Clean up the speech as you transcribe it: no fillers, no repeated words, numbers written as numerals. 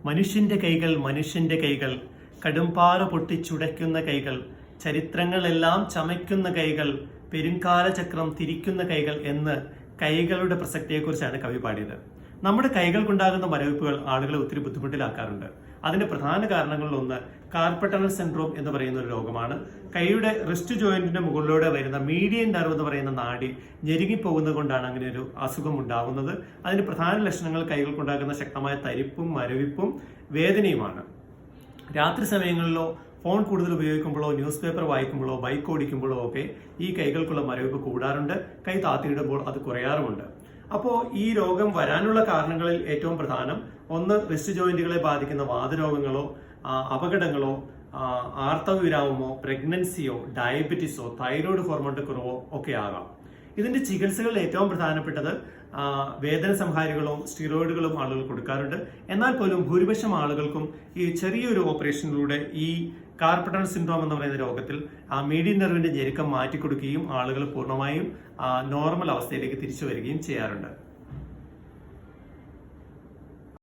മനുഷ്യന്റെ കൈകൾ, കടുംപാറ പൊട്ടിച്ചുടയ്ക്കുന്ന കൈകൾ, ചരിത്രങ്ങളെല്ലാം ചമയ്ക്കുന്ന കൈകൾ, പെരുങ്കാലചക്രം തിരിക്കുന്ന കൈകൾ എന്ന് കൈകളുടെ പ്രസക്തിയെക്കുറിച്ചാണ് കവി പാടിയത്. നമ്മുടെ കൈകൾക്കുണ്ടാകുന്ന മരവിപ്പുകൾ ആളുകളെ ഒത്തിരി ബുദ്ധിമുട്ടിലാക്കാറുണ്ട്. അതിന്റെ പ്രധാന കാരണങ്ങളിലൊന്ന് കാർപ്പൽ ടണൽ സിൻഡ്രോം എന്ന് പറയുന്ന ഒരു രോഗമാണ്. കൈയുടെ റിസ്റ്റ് ജോയിന്റിന്റെ മുകളിലൂടെ വരുന്ന മീഡിയൻ നെർവ് എന്ന് പറയുന്ന നാഡി ഞെരുങ്ങിപ്പോകുന്നത് കൊണ്ടാണ് അങ്ങനെ ഒരു അസുഖം ഉണ്ടാകുന്നത്. അതിന്റെ പ്രധാന ലക്ഷണങ്ങൾ കൈകൾക്കുണ്ടാകുന്ന ശക്തമായ തരിപ്പും മരവിപ്പും വേദനയുമാണ്. രാത്രി സമയങ്ങളിലോ ഫോൺ കൂടുതൽ ഉപയോഗിക്കുമ്പോഴോ ന്യൂസ് പേപ്പർ വായിക്കുമ്പോഴോ ബൈക്ക് ഓടിക്കുമ്പോഴോ ഒക്കെ ഈ കൈകൾക്കുള്ള മരവിപ്പ് കൂടാറുണ്ട്. കൈ താത്തിയിടുമ്പോൾ അത് കുറയാറുമുണ്ട്. അപ്പോൾ ഈ രോഗം വരാനുള്ള കാരണങ്ങളിൽ ഏറ്റവും പ്രധാനം ഒന്ന് റിസ്റ്റ് ജോയിന്റുകളെ ബാധിക്കുന്ന വാതരോഗങ്ങളോ അപകടങ്ങളോ ആർത്തവവിരാമമോ പ്രഗ്നൻസിയോ ഡയബറ്റീസോ തൈറോയ്ഡ് ഹോർമോണിന്റെ കുറവോ ഒക്കെ ആകാം. ഇതിന്റെ ചികിത്സകളിൽ ഏറ്റവും പ്രധാനപ്പെട്ടത് വേദന സംഹാരികളും സ്റ്റിറോയിഡുകളും ആളുകൾ കൊടുക്കാറുണ്ട്. എന്നാൽ പോലും ഭൂരിപക്ഷം ആളുകൾക്കും ഈ ചെറിയൊരു ഓപ്പറേഷനിലൂടെ ഈ കാർപ്പൽ ടണൽ സിൻഡ്രോം എന്ന് പറയുന്ന രോഗത്തിൽ മീഡിയൻ നെർവിന്റെ ഞെരുക്കം മാറ്റിക്കൊടുക്കുകയും ആളുകൾ പൂർണ്ണമായും നോർമൽ അവസ്ഥയിലേക്ക് തിരിച്ചു വരികയും ചെയ്യാറുണ്ട്.